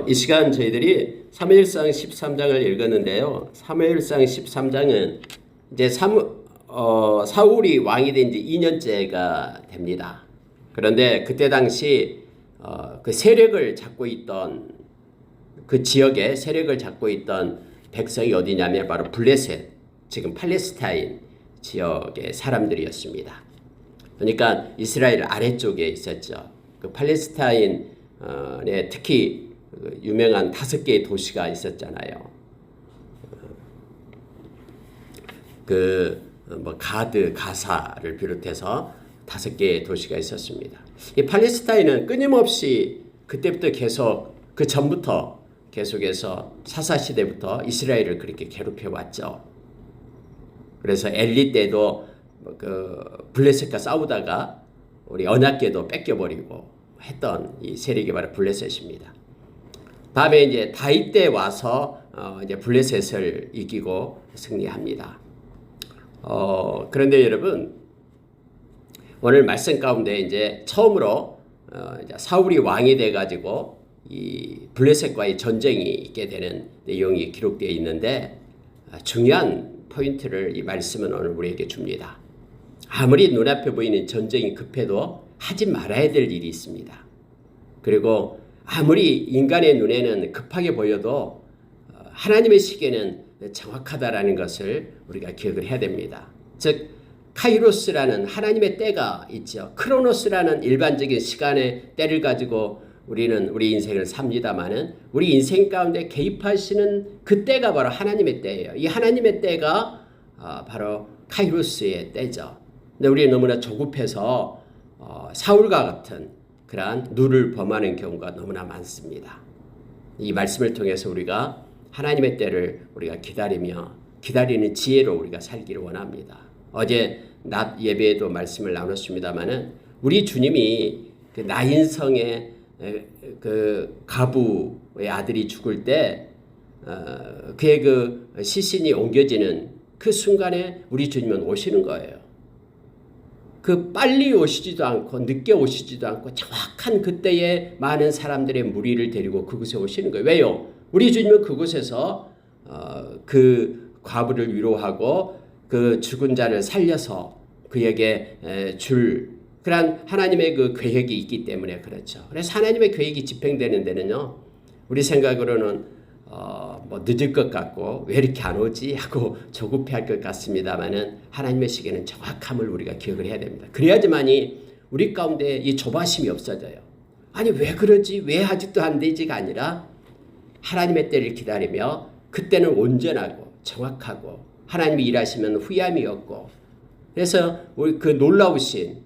이 시간 저희들이 사무엘상 13장을 읽었는데요. 사무엘상 13장은 이제 사울이 왕이 된 지 2년째가 됩니다. 그런데 그때 당시 그 세력을 잡고 있던 그 지역에 세력을 잡고 있던 백성이 어디냐면 바로 블레셋, 지금 팔레스타인 지역의 사람들이었습니다. 그러니까 이스라엘 아래쪽에 있었죠. 그 팔레스타인에 특히 유명한 5개의 도시가 있었잖아요. 가드, 가사를 비롯해서 5개의 도시가 있었습니다. 이 팔레스타인은 끊임없이 그때부터 계속 그 전부터 계속해서 사사 시대부터 이스라엘을 그렇게 괴롭혀 왔죠. 그래서 엘리 때도 블레셋과 싸우다가 우리 언약궤도 뺏겨버리고 했던 이 세력이 바로 블레셋입니다. 다음에 이제 다윗 때 와서 이제 블레셋을 이기고 승리합니다. 그런데 여러분, 오늘 말씀 가운데 이제 처음으로 이제 사울이 왕이 돼가지고 이 블레셋과의 전쟁이 있게 되는 내용이 기록되어 있는데 중요한 포인트를 이 말씀은 오늘 우리에게 줍니다. 아무리 눈앞에 보이는 전쟁이 급해도 하지 말아야 될 일이 있습니다. 그리고 아무리 인간의 눈에는 급하게 보여도 하나님의 시계는 정확하다라는 것을 우리가 기억을 해야 됩니다. 즉 카이로스라는 하나님의 때가 있죠. 크로노스라는 일반적인 시간의 때를 가지고 우리는 우리 인생을 삽니다마는 우리 인생 가운데 개입하시는 그 때가 바로 하나님의 때예요. 이 하나님의 때가 바로 카이로스의 때죠. 근데 우리는 너무나 조급해서 사울과 같은 그러한 누를 범하는 경우가 너무나 많습니다. 이 말씀을 통해서 우리가 하나님의 때를 우리가 기다리는 지혜로 우리가 살기를 원합니다. 어제 낮 예배에도 말씀을 나눴습니다마는 우리 주님이 그 나인성의 그 가부의 아들이 죽을 때 그의 그 시신이 옮겨지는 그 순간에 우리 주님은 오시는 거예요. 그 빨리 오시지도 않고 늦게 오시지도 않고 정확한 그때에 많은 사람들의 무리를 데리고 그곳에 오시는 거예요. 왜요? 우리 주님은 그곳에서 그 과부를 위로하고 그 죽은 자를 살려서 그에게 줄 그런 하나님의 그 계획이 있기 때문에 그렇죠. 그래서 하나님의 계획이 집행되는 데는요, 우리 생각으로는 늦을 것 같고 왜 이렇게 안 오지 하고 조급해할 것 같습니다만은 하나님의 시계는 정확함을 우리가 기억을 해야 됩니다. 그래야지만이 우리 가운데 이 조바심이 없어져요. 아니 왜 그러지? 왜 아직도 안 되지가 아니라 하나님의 때를 기다리며 그때는 온전하고 정확하고 하나님이 일하시면 후회함이 없고 그래서 우리 그 놀라우신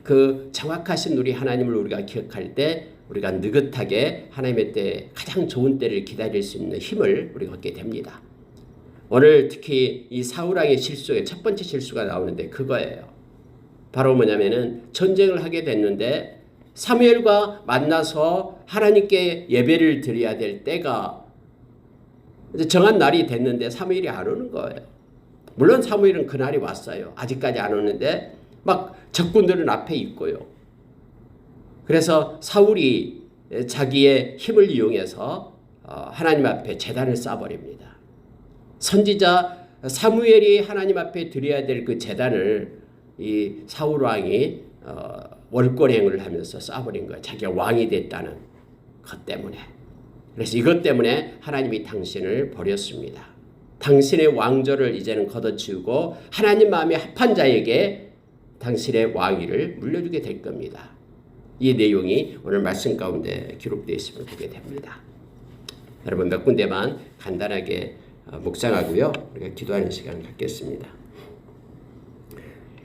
그 정확하신 우리 하나님을 우리가 기억할 때 우리가 느긋하게 하나님의 때 가장 좋은 때를 기다릴 수 있는 힘을 우리가 얻게 됩니다. 오늘 특히 이 사울왕의 실수의 첫 번째 실수가 나오는데 그거예요. 바로 뭐냐면은 전쟁을 하게 됐는데 사무엘과 만나서 하나님께 예배를 드려야 될 때가 이제 정한 날이 됐는데 사무엘이 안 오는 거예요. 물론 사무엘은 그날이 왔어요. 아직까지 안 오는데 막 적군들은 앞에 있고요. 그래서 사울이 자기의 힘을 이용해서 하나님 앞에 제단을 쌓아버립니다. 선지자 사무엘이 하나님 앞에 드려야 될 그 제단을 이 사울 왕이 월권행을 하면서 쌓아버린 거예요. 자기가 왕이 됐다는 것 때문에. 그래서 이것 때문에 하나님이 당신을 버렸습니다. 당신의 왕조를 이제는 걷어치우고 하나님 마음에 합한 자에게 당신의 왕위를 물려주게 될 겁니다. 이 내용이 오늘 말씀 가운데 기록되어 있음을 보게 됩니다. 여러분 몇 군데만 간단하게 묵상하고요. 우리가 기도하는 시간을 갖겠습니다.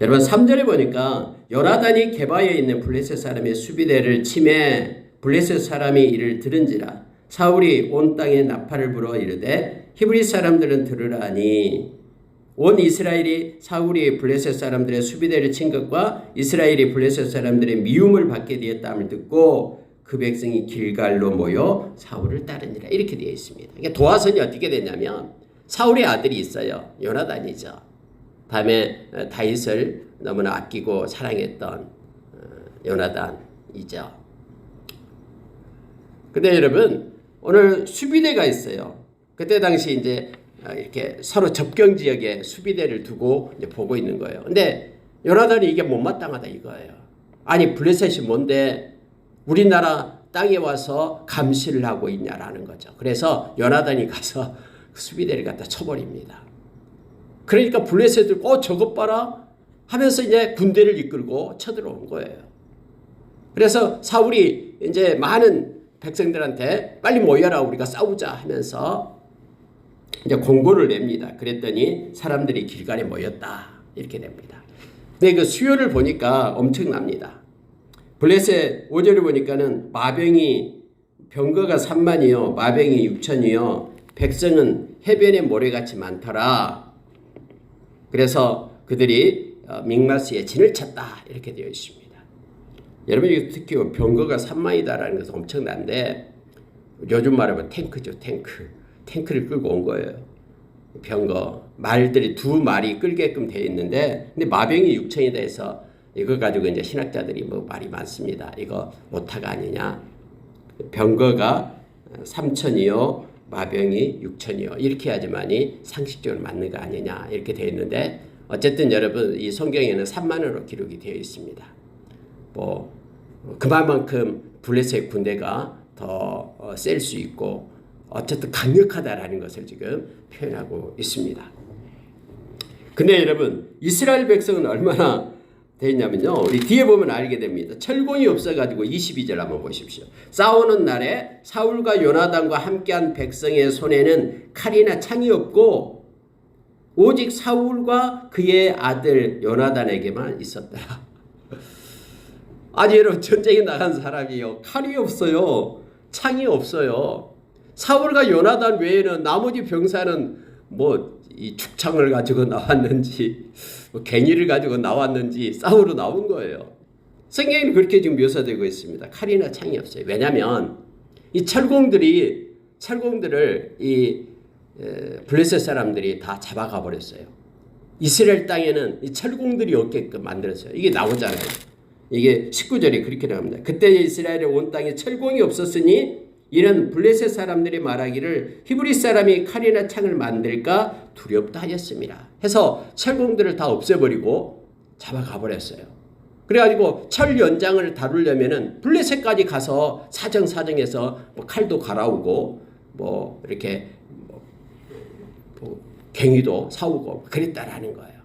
여러분 3절에 보니까 요나단이 게바에 있는 블레셋 사람의 수비대를 치매 블레셋 사람이 이를 들은지라 사울이 온 땅에 나팔을 불어 이르되 히브리 사람들은 들으라니 온 이스라엘이 사울이 블레셋 사람들의 수비대를 친 것과 이스라엘이 블레셋 사람들의 미움을 받게 되었다함을 듣고 그 백성이 길갈로 모여 사울을 따르니라 이렇게 되어 있습니다. 그러니까 도화선이 어떻게 되냐면 사울의 아들이 있어요. 요나단이죠. 다음에 다윗을 너무나 아끼고 사랑했던 요나단이죠. 근데 여러분 오늘 수비대가 있어요. 그때 당시 이제 이렇게 서로 접경 지역에 수비대를 두고 이제 보고 있는 거예요. 근데 요나단이 이게 못마땅하다 이거예요. 아니 블레셋이 뭔데 우리나라 땅에 와서 감시를 하고 있냐라는 거죠. 그래서 요나단이 가서 수비대를 갖다 쳐버립니다. 그러니까 블레셋들 저것 봐라 하면서 이제 군대를 이끌고 쳐들어온 거예요. 그래서 사울이 이제 많은 백성들한테 빨리 모여라 우리가 싸우자 하면서 이제 공고를 냅니다. 그랬더니 사람들이 길갈에 모였다 이렇게 됩니다. 근데 그 수요를 보니까 엄청납니다. 블레셋 5절을 보니까는 마병이 병거가 3만이요 마병이 6천이요 백성은 해변의 모래같이 많더라. 그래서 그들이 믹마스에 진을 쳤다 이렇게 되어 있습니다. 여러분 특히 병거가 3만이다라는 것은 엄청난데 요즘 말하면 탱크죠. 탱크를 끌고 온 거예요. 병거 말들이 2마리 끌게끔 되어 있는데 근데 마병이 6천이다 해서 이거 가지고 이제 신학자들이 뭐 말이 많습니다. 이거 오타가 아니냐. 병거가 3천이요 마병이 6천이요 이렇게 해야지만이 상식적으로 맞는 거 아니냐 이렇게 되어 있는데 어쨌든 여러분 이 성경에는 3만으로 기록이 되어 있습니다. 뭐 그만큼 블레셋 군대가 더 셀 수 있고 어쨌든 강력하다라는 것을 지금 표현하고 있습니다. 근데 여러분 이스라엘 백성은 얼마나 되었냐면요. 우리 뒤에 보면 알게 됩니다. 철공이 없어가지고 22절 한번 보십시오. 싸우는 날에 사울과 요나단과 함께한 백성의 손에는 칼이나 창이 없고 오직 사울과 그의 아들 요나단에게만 있었더라. 아니 여러분 전쟁에 나간 사람이요. 칼이 없어요. 창이 없어요. 사울과 요나단 외에는 나머지 병사는 뭐 이 축창을 가지고 나왔는지 뭐 괭이를 가지고 나왔는지 싸우러 나온 거예요. 성경에는 그렇게 지금 묘사되고 있습니다. 칼이나 창이 없어요. 왜냐하면 이 철공들을 이 블레셋 사람들이 다 잡아가 버렸어요. 이스라엘 땅에는 이 철공들이 없게끔 만들었어요. 이게 나오잖아요. 이게 19절에 그렇게 나옵니다. 그때 이스라엘의 온 땅에 철공이 없었으니 이는 블레셋 사람들이 말하기를 히브리 사람이 칼이나 창을 만들까 두렵다 하였습니다. 해서 철공들을 다 없애버리고 잡아가 버렸어요. 그래가지고 철 연장을 다루려면은 블레셋까지 가서 사정해서 뭐 칼도 갈아오고 뭐 이렇게 뭐 괭이도 사오고 그랬다라는 거예요.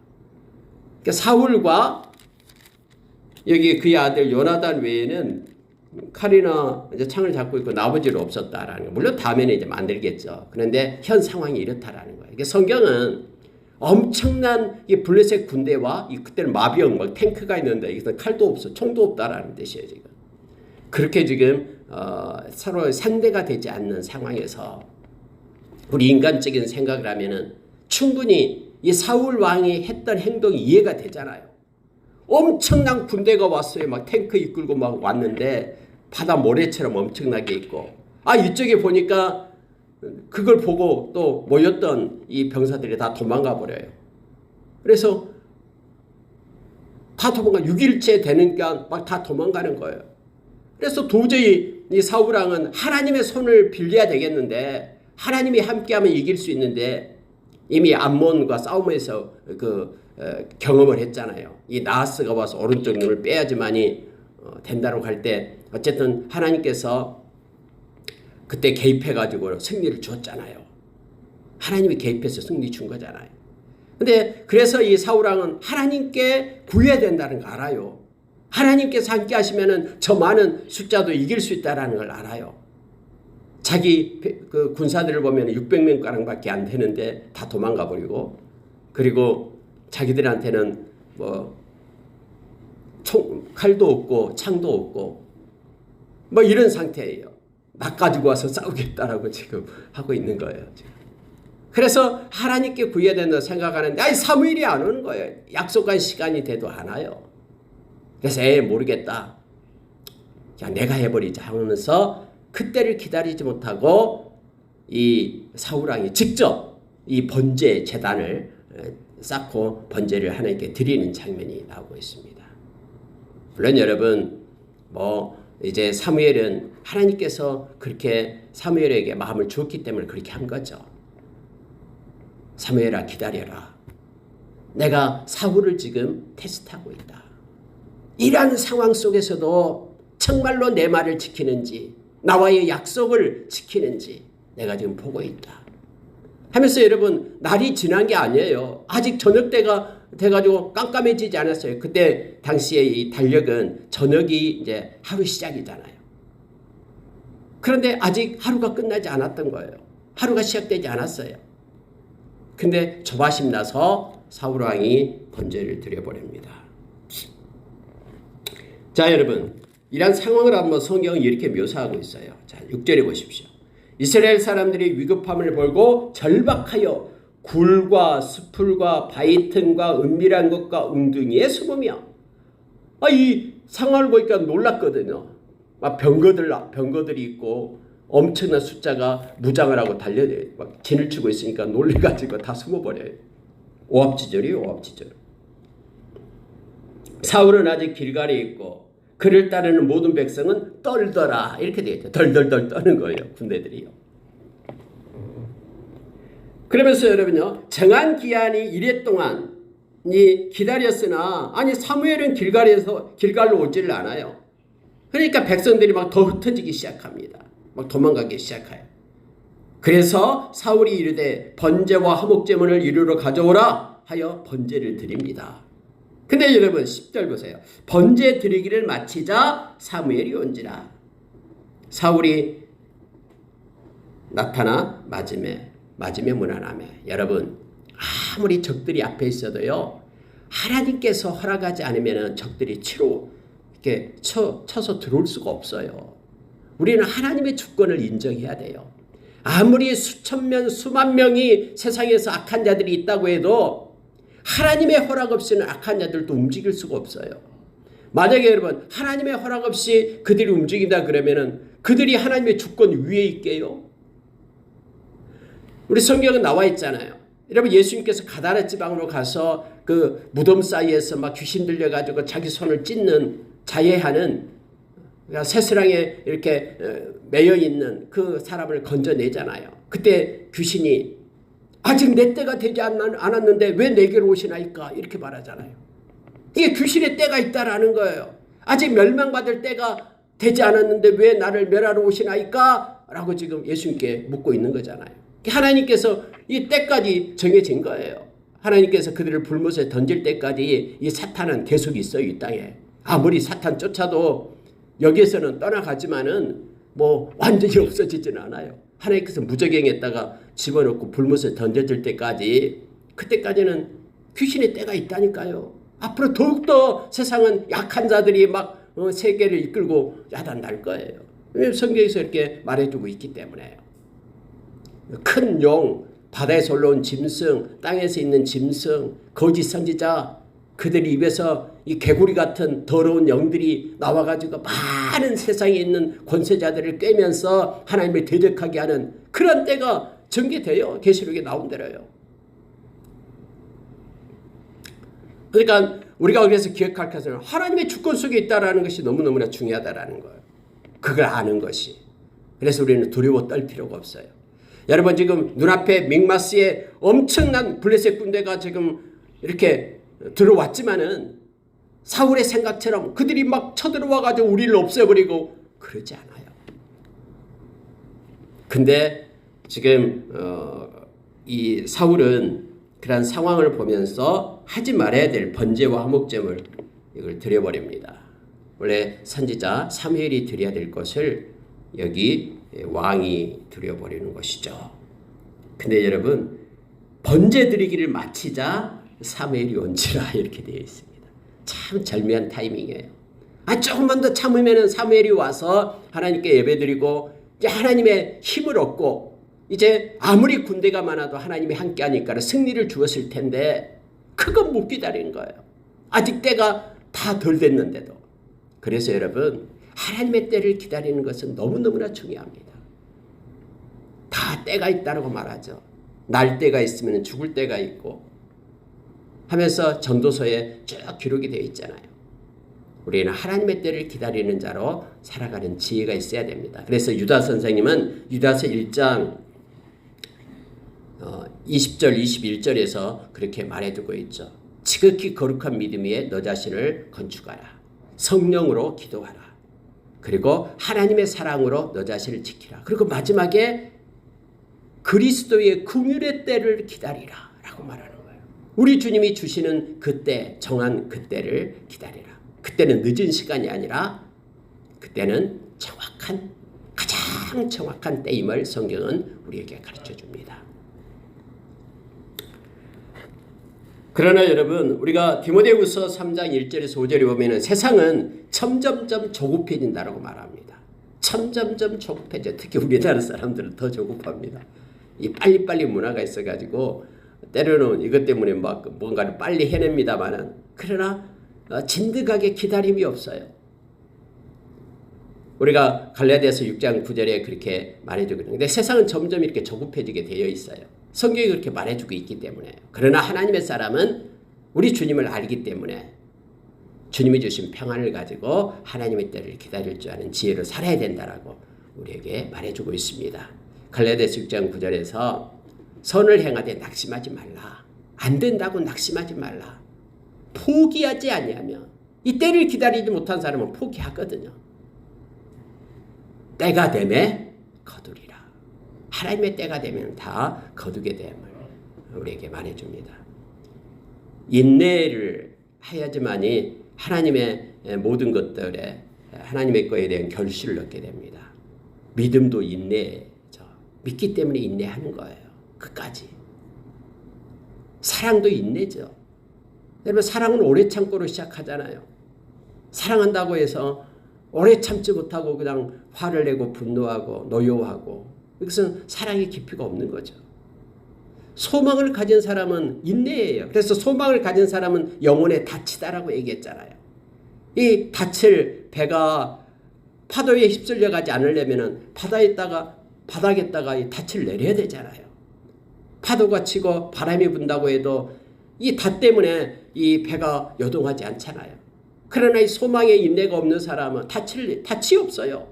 그러니까 사울과 여기 그의 아들 요나단 외에는 칼이나 이제 창을 잡고 있고 나머지는 없었다라는 거예요. 물론 다음에는 이제 만들겠죠. 그런데 현 상황이 이렇다라는 거예요. 그러니까 성경은 엄청난 이 블레셋 군대와 그때는 마병, 막 탱크가 있는데 이것은 칼도 없어, 총도 없다라는 뜻이에요 지금. 그렇게 지금 서로 상대가 되지 않는 상황에서 우리 인간적인 생각을 하면은 충분히 이 사울 왕이 했던 행동이 이해가 되잖아요. 엄청난 군대가 왔어요. 막 탱크 이끌고 막 왔는데 바다 모래처럼 엄청나게 있고 이쪽에 보니까 그걸 보고 또 모였던 이 병사들이 다 도망가 버려요. 그래서 다 도망가 6일째 되니까 막 다 도망가는 거예요. 그래서 도저히 이 사울 왕은 하나님의 손을 빌려야 되겠는데 하나님이 함께하면 이길 수 있는데 이미 암몬과 싸움에서 경험을 했잖아요. 이 나하스가 와서 오른쪽 눈을 빼야지만이 된다고 할 때 어쨌든 하나님께서 그때 개입해가지고 승리를 줬잖아요. 하나님이 개입해서 승리 준 거잖아요. 근데 그래서 이 사울왕은 하나님께 구해야 된다는 거 알아요. 하나님께서 함께 하시면은 저 많은 숫자도 이길 수 있다는 걸 알아요. 자기 그 군사들을 보면 600명가량밖에 안 되는데 다 도망가 버리고 그리고 자기들한테는 뭐 칼도 없고 창도 없고 뭐 이런 상태예요. 막 가지고 와서 싸우겠다라고 지금 하고 있는 거예요. 지금. 그래서 하나님께 구해야 된다고 생각하는데 사무엘이 안 오는 거예요. 약속한 시간이 돼도 안 와요. 그래서 모르겠다. 야, 내가 해버리자 하면서 그때를 기다리지 못하고 이 사울왕이 직접 이 번제 제단을 쌓고 번제를 하나님께 드리는 장면이 나오고 있습니다. 물론 여러분 뭐 이제 사무엘은 하나님께서 그렇게 사무엘에게 마음을 주었기 때문에 그렇게 한 거죠. 사무엘아 기다려라. 내가 사울을 지금 테스트하고 있다. 이러한 상황 속에서도 정말로 내 말을 지키는지 나와의 약속을 지키는지 내가 지금 보고 있다. 하면서 여러분 날이 지난 게 아니에요. 아직 저녁 때가 돼가지고 깜깜해지지 않았어요. 그때 당시의 이 달력은 저녁이 이제 하루 시작이잖아요. 그런데 아직 하루가 끝나지 않았던 거예요. 하루가 시작되지 않았어요. 근데 조바심 나서 사울 왕이 번제를 드려버립니다. 자 여러분 이런 상황을 한번 성경이 이렇게 묘사하고 있어요. 자 6절에 보십시오. 이스라엘 사람들이 위급함을 보고 절박하여 굴과 수풀과 바위 틈과 은밀한 곳과 웅둥이에 숨으며 이 상황을 보니까 놀랐거든요. 막 병거들이 있고 엄청난 숫자가 무장을 하고 달려요. 막 진을 치고 있으니까 놀래가지고 다 숨어버려요. 오합지졸이에요. 오합지졸. 사울은 아직 길갈에 있고 그를 따르는 모든 백성은 떨더라 이렇게 되어 있죠. 덜덜덜 떠는 거예요. 군대들이요. 그러면서 여러분요. 정한 기한이 이랫동안이 기다렸으나 아니 사무엘은 길갈로 오지를 않아요. 그러니까 백성들이 막 더 흩어지기 시작합니다. 막 도망가기 시작해요. 그래서 사울이 이르되 번제와 화목제물을 이루러 가져오라 하여 번제를 드립니다. 근데 여러분 10절 보세요. 번제 드리기를 마치자 사무엘이 온지라. 사울이 나타나 맞으며 무난하매. 여러분 아무리 적들이 앞에 있어도요. 하나님께서 허락하지 않으면 적들이 치로 이렇게 쳐서 들어올 수가 없어요. 우리는 하나님의 주권을 인정해야 돼요. 아무리 수천 명 수만 명이 세상에서 악한 자들이 있다고 해도 하나님의 허락 없이는 악한 자들도 움직일 수가 없어요. 만약에 여러분 하나님의 허락 없이 그들이 움직인다 그러면은 그들이 하나님의 주권 위에 있게요. 우리 성경은 나와 있잖아요. 여러분 예수님께서 가다라 지방으로 가서 그 무덤 사이에서 막 귀신 들려가지고 자기 손을 찢는 자해하는 그러니까 새스랑에 이렇게 매여 있는 그 사람을 건져내잖아요. 그때 귀신이 아직 내 때가 되지 않았는데 왜 내게로 오시나이까 이렇게 말하잖아요. 이게 귀신의 때가 있다라는 거예요. 아직 멸망받을 때가 되지 않았는데 왜 나를 멸하러 오시나이까 라고 지금 예수님께 묻고 있는 거잖아요. 하나님께서 이 때까지 정해진 거예요. 하나님께서 그들을 불못에 던질 때까지 이 사탄은 계속 있어요. 이 땅에. 아무리 사탄 쫓아도 여기에서는 떠나가지만은 뭐 완전히 없어지지는 않아요. 하나님께서 무적행했다가 집어넣고 불못에 던져질 때까지 그때까지는 귀신의 때가 있다니까요. 앞으로 더욱더 세상은 약한 자들이 막 세계를 이끌고 야단날 거예요. 성경에서 이렇게 말해주고 있기 때문에요. 큰 용, 바다에서 올라온 짐승, 땅에서 있는 짐승, 거짓 선지자 그들 입에서 이 개구리 같은 더러운 영들이 나와가지고 많은 세상에 있는 권세자들을 꿰면서 하나님을 대적하게 하는 그런 때가 전개돼요. 계시록에 나온 대로요. 그러니까 우리가 그래서 기억할 것은 하나님의 주권 속에 있다라는 것이 너무너무나 중요하다라는 거예요. 그걸 아는 것이. 그래서 우리는 두려워 떨 필요가 없어요. 여러분 지금 눈앞에 믹마스의 엄청난 블레셋 군대가 지금 이렇게 들어왔지만은 사울의 생각처럼 그들이 막 쳐들어와가지고 우리를 없애버리고 그러지 않아요. 근데 지금 이 사울은 그런 상황을 보면서 하지 말아야 될 번제와 화목제물 이걸 드려버립니다. 원래 선지자 사무엘이 드려야 될 것을 여기 왕이 드려버리는 것이죠. 근데 여러분 번제 드리기를 마치자 사무엘이 온지라 이렇게 되어 있습니다. 참 절묘한 타이밍이에요. 조금만 더 참으면 사무엘이 와서 하나님께 예배드리고 이제 하나님의 힘을 얻고 이제 아무리 군대가 많아도 하나님이 함께하니까 승리를 주었을 텐데 그건 못 기다리는 거예요. 아직 때가 다 덜 됐는데도. 그래서 여러분 하나님의 때를 기다리는 것은 너무너무나 중요합니다. 다 때가 있다고 말하죠. 날 때가 있으면 죽을 때가 있고 하면서 전도서에 쭉 기록이 되어 있잖아요. 우리는 하나님의 때를 기다리는 자로 살아가는 지혜가 있어야 됩니다. 그래서 유다 선생님은 유다서 1장 20절 21절에서 그렇게 말해주고 있죠. 지극히 거룩한 믿음 위에 너 자신을 건축하라. 성령으로 기도하라. 그리고 하나님의 사랑으로 너 자신을 지키라. 그리고 마지막에 그리스도의 긍휼의 때를 기다리라 라고 말하는 거예요. 우리 주님이 주시는 그때, 정한 그때를 기다리라. 그때는 늦은 시간이 아니라 그때는 정확한, 가장 정확한 때임을 성경은 우리에게 가르쳐 줍니다. 그러나 여러분, 우리가 디모데후서 3장 1절에서 5절에 보면 세상은 점점점 조급해진다고 말합니다. 점점점 조급해져. 특히 우리나라 사람들은 더 조급합니다. 이 빨리빨리 문화가 있어가지고 때로는 이것 때문에 막 뭔가를 빨리 해냅니다만은, 그러나 진득하게 기다림이 없어요. 우리가 갈라디아서 6장 9절에 그렇게 말해주거든요. 근데 세상은 점점 이렇게 조급해지게 되어 있어요. 성경이 그렇게 말해주고 있기 때문에. 그러나 하나님의 사람은 우리 주님을 알기 때문에 주님이 주신 평안을 가지고 하나님의 때를 기다릴 줄 아는 지혜로 살아야 된다라고 우리에게 말해주고 있습니다. 갈라디아서 6장 9절에서 선을 행하되 낙심하지 말라. 안 된다고 낙심하지 말라. 포기하지 아니하면, 이 때를 기다리지 못한 사람은 포기하거든요. 때가 되매 거두리라. 하나님의 때가 되면 다 거두게 됨을 우리에게 말해줍니다. 인내를 해야지만이 하나님의 모든 것들에 하나님의 거에 대한 결실을 얻게 됩니다. 믿음도 인내죠. 믿기 때문에 인내하는 거예요. 끝까지. 사랑도 인내죠. 여러분, 사랑은 오래 참고로 시작하잖아요. 사랑한다고 해서 오래 참지 못하고 그냥 화를 내고 분노하고 노여워하고, 이것은 사랑의 깊이가 없는 거죠. 소망을 가진 사람은 인내예요. 그래서 소망을 가진 사람은 영혼에 닫히다라고 얘기했잖아요. 이 닻을 배가 파도에 휩쓸려 가지 않으려면 바닥에다가 이 닻을 내려야 되잖아요. 파도가 치고 바람이 분다고 해도 이 닷 때문에 이 배가 요동하지 않잖아요. 그러나 이 소망에 인내가 없는 사람은 닻이 없어요.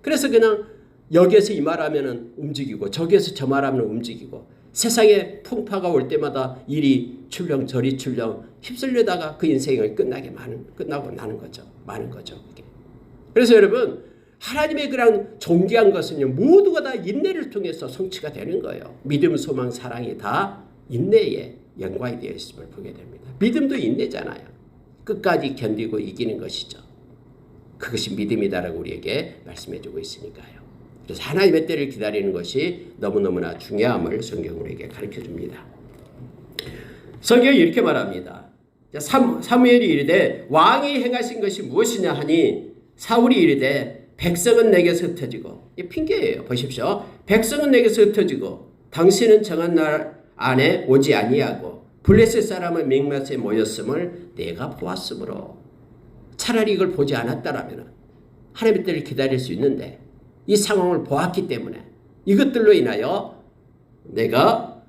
그래서 그냥 여기에서 이 말하면 움직이고 저기에서 저 말하면 움직이고, 세상에 풍파가 올 때마다 이리 출렁 저리 출렁 휩쓸려다가 그 인생을 끝나고 나는 거죠. 많은 거죠. 그게. 그래서 여러분, 하나님의 그런 존귀한 것은요, 모두가 다 인내를 통해서 성취가 되는 거예요. 믿음, 소망, 사랑이 다 인내의 연관이 되어 있음을 보게 됩니다. 믿음도 인내잖아요. 끝까지 견디고 이기는 것이죠. 그것이 믿음이다라고 우리에게 말씀해주고 있으니까요. 그래서 하나님의 때를 기다리는 것이 너무너무나 중요함을 성경은 우리에게 가르쳐줍니다. 성경이 이렇게 말합니다. 사무엘이 이르되 왕이 행하신 것이 무엇이냐 하니 사울이 이르되 백성은 내게서 흩어지고, 이 핑계예요. 보십시오. 백성은 내게서 흩어지고 당신은 정한 날 안에 오지 아니하고 블레셋 사람은 믹맛에 모였음을 내가 보았으므로. 차라리 이걸 보지 않았다라면 하나님의 때를 기다릴 수 있는데, 이 상황을 보았기 때문에 이것들로 인하여 내가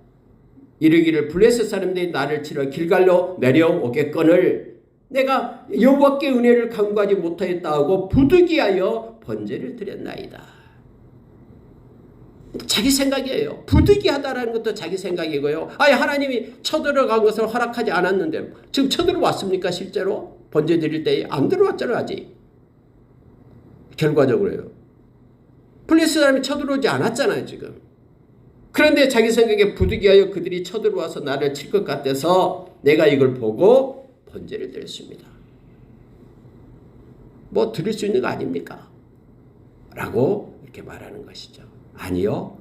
이르기를 블레셋 사람들이 나를 치러 길갈로 내려오겠거늘 내가 여호와께 은혜를 간구하지 못하였다 하고 부득이하여 번제를 드렸나이다. 자기 생각이에요. 부득이하다라는 것도 자기 생각이고요. 아예 하나님이 쳐들어간 것을 허락하지 않았는데 지금 쳐들어왔습니까? 실제로 번제 드릴 때에 안 들어왔잖아요. 아직. 결과적으로요. 블레셋 사람이 쳐들어오지 않았잖아요. 지금. 그런데 자기 생각에 부득이하여 그들이 쳐들어와서 나를 칠 것 같아서 내가 이걸 보고 번제를 드렸습니다. 뭐 드릴 수 있는 거 아닙니까? 라고 이렇게 말하는 것이죠. 아니요.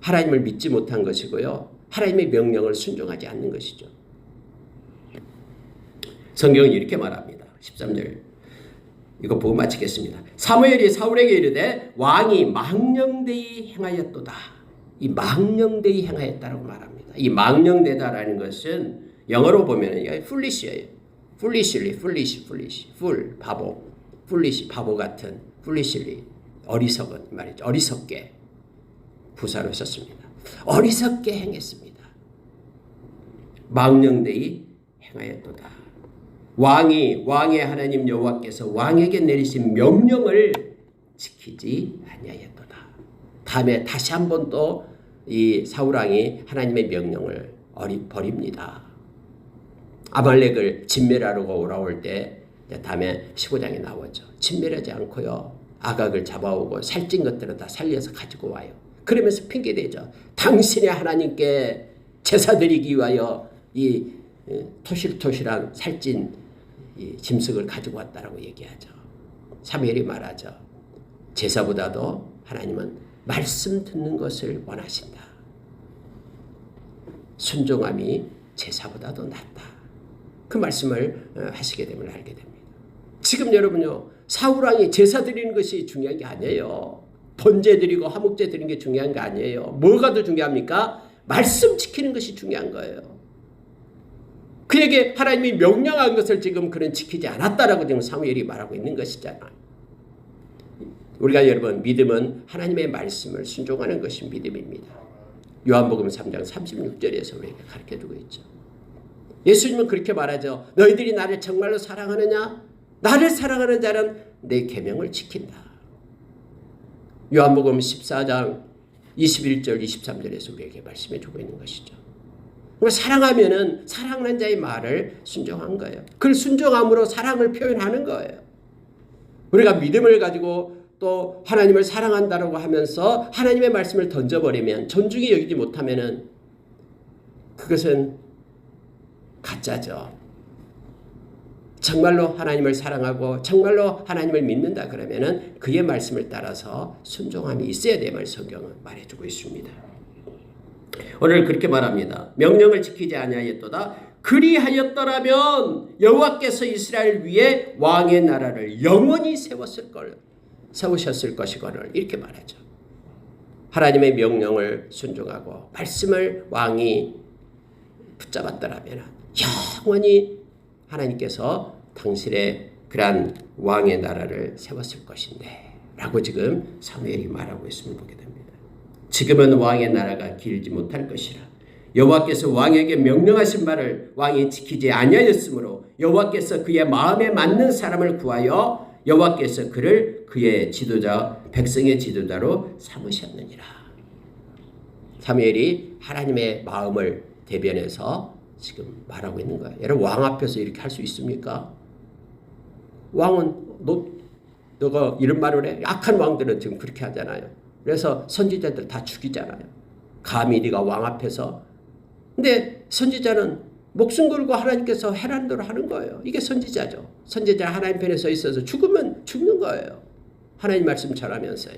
하나님을 믿지 못한 것이고요. 하나님의 명령을 순종하지 않는 것이죠. 성경은 이렇게 말합니다. 13절. 이거 보고 마치겠습니다. 사무엘이 사울에게 이르되 왕이 망령되이 행하였도다. 이 망령되이 행하였다라고 말합니다. 이 망령되다라는 것은 영어로 보면 이게 foolish예요. fool, 바보. foolish, 바보 같은, foolishly, 어리석은 말이죠. 어리석게 부사로 썼습니다. 어리석게 행했습니다. 망령되이 행하였도다. 왕의 하나님 여호와께서 왕에게 내리신 명령을 지키지 아니하였도다. 다음에 다시 한 번 또 이 사울왕이 하나님의 명령을 버립니다. 아말렉을 진멸하려고 올라올 때 다음에 15장에 나오죠. 진멸하지 않고요. 아각을 잡아오고 살찐 것들은 다 살려서 가지고 와요. 그러면서 핑계대죠. 당신의 하나님께 제사 드리기 위하여 이 토실토실한 살찐 이 짐승을 가지고 왔다라고 얘기하죠. 사무엘이 말하죠. 제사보다도 하나님은 말씀 듣는 것을 원하신다. 순종함이 제사보다도 낫다. 그 말씀을 하시게 되면 알게 됩니다. 지금 여러분요. 사울왕이 제사 드리는 것이 중요한 게 아니에요. 번제 드리고 화목제 드리는 게 중요한 게 아니에요. 뭐가 더 중요합니까? 말씀 지키는 것이 중요한 거예요. 그에게 하나님이 명령한 것을 지금 그는 지키지 않았다라고 지금 사무엘이 말하고 있는 것이잖아요. 우리가 여러분 믿음은 하나님의 말씀을 순종하는 것이 믿음입니다. 요한복음 3장 36절에서 우리에게 가르쳐주고 있죠. 예수님은 그렇게 말하죠. 너희들이 나를 정말로 사랑하느냐? 나를 사랑하는 자는 내 계명을 지킨다. 요한복음 14장 21절 23절에서 우리에게 말씀해주고 있는 것이죠. 사랑하면은 사랑하는 자의 말을 순종한 거예요. 그걸 순종함으로 사랑을 표현하는 거예요. 우리가 믿음을 가지고 또 하나님을 사랑한다라고 하면서 하나님의 말씀을 던져버리면 존중이 여기지 못하면은 그것은 가짜죠. 정말로 하나님을 사랑하고 정말로 하나님을 믿는다 그러면은 그의 말씀을 따라서 순종함이 있어야 됨을 성경은 말해주고 있습니다. 오늘 그렇게 말합니다. 명령을 지키지 아니하였도다. 그리하였더라면 여호와께서 이스라엘 위에 왕의 나라를 영원히 세우셨을 것이거늘 이렇게 말하죠. 하나님의 명령을 순종하고 말씀을 왕이 붙잡았더라면 영원히 하나님께서 당신의 그러한 왕의 나라를 세웠을 것인데 라고 지금 사무엘이 말하고 있음을 보게 됩니다. 지금은 왕의 나라가 길지 못할 것이라. 여호와께서 왕에게 명령하신 바를 왕이 지키지 아니하였으므로 여호와께서 그의 마음에 맞는 사람을 구하여 여호와께서 그를 그의 지도자 백성의 지도자로 삼으셨느니라. 사무엘이 하나님의 마음을 대변해서 지금 말하고 있는 거예요. 여러분 왕 앞에서 이렇게 할 수 있습니까? 왕은 너가 이런 말을 해? 악한 왕들은 지금 그렇게 하잖아요. 그래서 선지자들 다 죽이잖아요. 감히 네가 왕 앞에서. 근데 선지자는 목숨 걸고 하나님께서 해라는 대로 하는 거예요. 이게 선지자죠. 선지자 하나님 편에 서 있어서 죽으면 죽는 거예요. 하나님 말씀 전하면서요.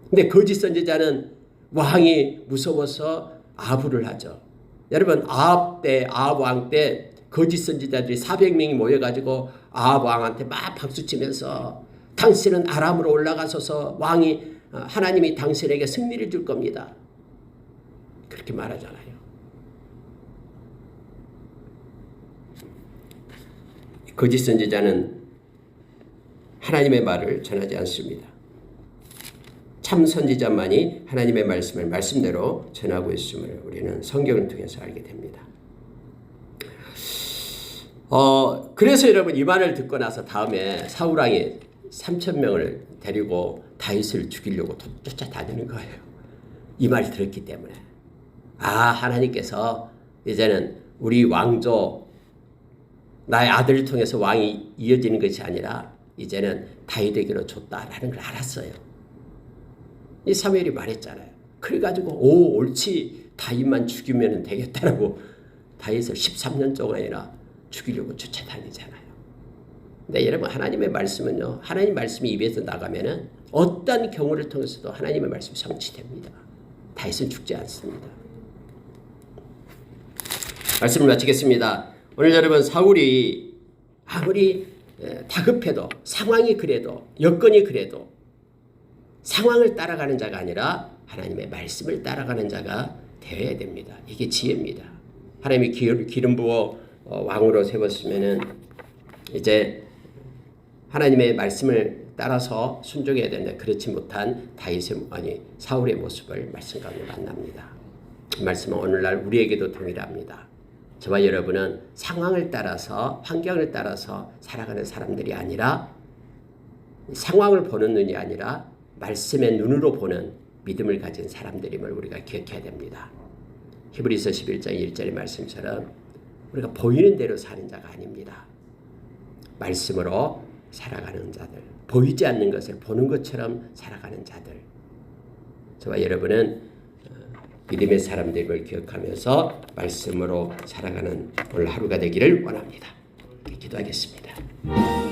근데 거짓 선지자는 왕이 무서워서 아부를 하죠. 여러분 아합 왕 때 거짓 선지자들이 400명이 모여가지고 아합 왕한테 막 박수치면서 당신은 아람으로 올라가소서 왕이 하나님이 당신에게 승리를 줄 겁니다. 그렇게 말하잖아요. 거짓 선지자는 하나님의 말을 전하지 않습니다. 참 선지자만이 하나님의 말씀을 말씀대로 전하고 있음을 우리는 성경을 통해서 알게 됩니다. 그래서 여러분 이 말을 듣고 나서 다음에 사울왕이 3,000명을 데리고 다윗을 죽이려고 쫓아다니는 거예요. 이 말을 들었기 때문에 하나님께서 이제는 우리 왕조 나의 아들을 통해서 왕이 이어지는 것이 아니라 이제는 다윗에게로 줬다라는 걸 알았어요. 이 사무엘이 말했잖아요. 그래가지고 옳지 다윗만 죽이면 되겠다라고 다윗을 13년 동안이나 죽이려고 쫓아다니잖아요. 근데 여러분 하나님의 말씀은요. 하나님 말씀이 입에서 나가면은 어떤 경우를 통해서도 하나님의 말씀이 성취됩니다. 다윗은 죽지 않습니다. 말씀을 마치겠습니다. 오늘 여러분 사울이 아무리 다급해도 상황이 그래도 여건이 그래도 상황을 따라가는 자가 아니라 하나님의 말씀을 따라가는 자가 되어야 됩니다. 이게 지혜입니다. 하나님이 기름 부어 왕으로 세웠으면은 이제 하나님의 말씀을 따라서 순종해야 되는데 그렇지 못한 사울의 모습을 말씀 가운데 만납니다. 이 말씀은 오늘날 우리에게도 동일합니다. 저와 여러분은 상황을 따라서 환경을 따라서 살아가는 사람들이 아니라 상황을 보는 눈이 아니라 말씀의 눈으로 보는 믿음을 가진 사람들임을 우리가 기억해야 됩니다. 히브리서 11장 1절의 말씀처럼 우리가 보이는 대로 사는 자가 아닙니다. 말씀으로 살아가는 자들, 보이지 않는 것을 보는 것처럼 살아가는 자들. 저와 여러분은 믿음의 사람들을 기억하면서 말씀으로 살아가는 오늘 하루가 되기를 원합니다. 기도하겠습니다.